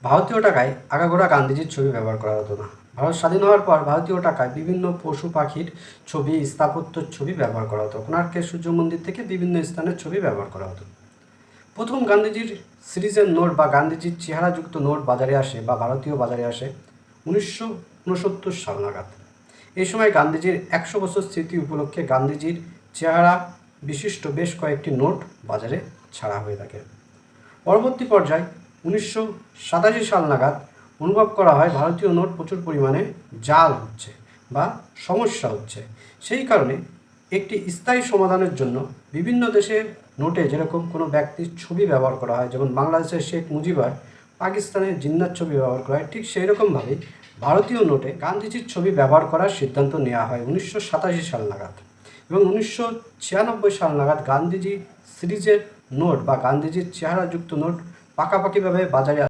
ভারতীয় টাকায় আগাগোড়া গান্ধীজির ছবি ব্যবহার করা হতো না। ভারত স্বাধীন হওয়ার পর ভারতীয় টাকায় বিভিন্ন পশু পাখির ছবি, স্থাপত্যর ছবি ব্যবহার করা হতো। কোণার্কের সূর্য মন্দির থেকে বিভিন্ন স্থানের ছবি ব্যবহার করা হতো। প্রথম গান্ধীজির সিরিজের নোট বা গান্ধীজির চেহারাযুক্ত নোট বাজারে আসে বা ভারতীয় বাজারে আসে 1969 সাল নাগাদ। এই সময় গান্ধীজির 100 বছর স্মৃতি উপলক্ষে গান্ধীজির চেহারা বিশিষ্ট বেশ কয়েকটি নোট বাজারে ছাড়া হয়ে থাকে। পরবর্তী পর্যায়ে 1987 সাল নাগাদ অনুভব করা হয় ভারতীয় নোট প্রচুর পরিমাণে জাল হচ্ছে বা সমস্যা হচ্ছে। সেই কারণে একটি স্থায়ী সমাধানের জন্য বিভিন্ন দেশের নোটে যেরকম কোনো ব্যক্তির ছবি ব্যবহার করা হয়, যেমন বাংলাদেশের শেখ মুজিবর, পাকিস্তানের জিন্নার ছবি ব্যবহার করা হয়, ঠিক সেই রকমভাবেই ভারতীয় নোটে গান্ধীজির ছবি ব্যবহার করার সিদ্ধান্ত নেওয়া হয় 1987 সাল নাগাদ। এবং 1996 সাল নাগাদ গান্ধীজি সিরিজের নোট বা গান্ধীজির চেহারাযুক্ত নোট পাকাপাকিভাবে বাজারে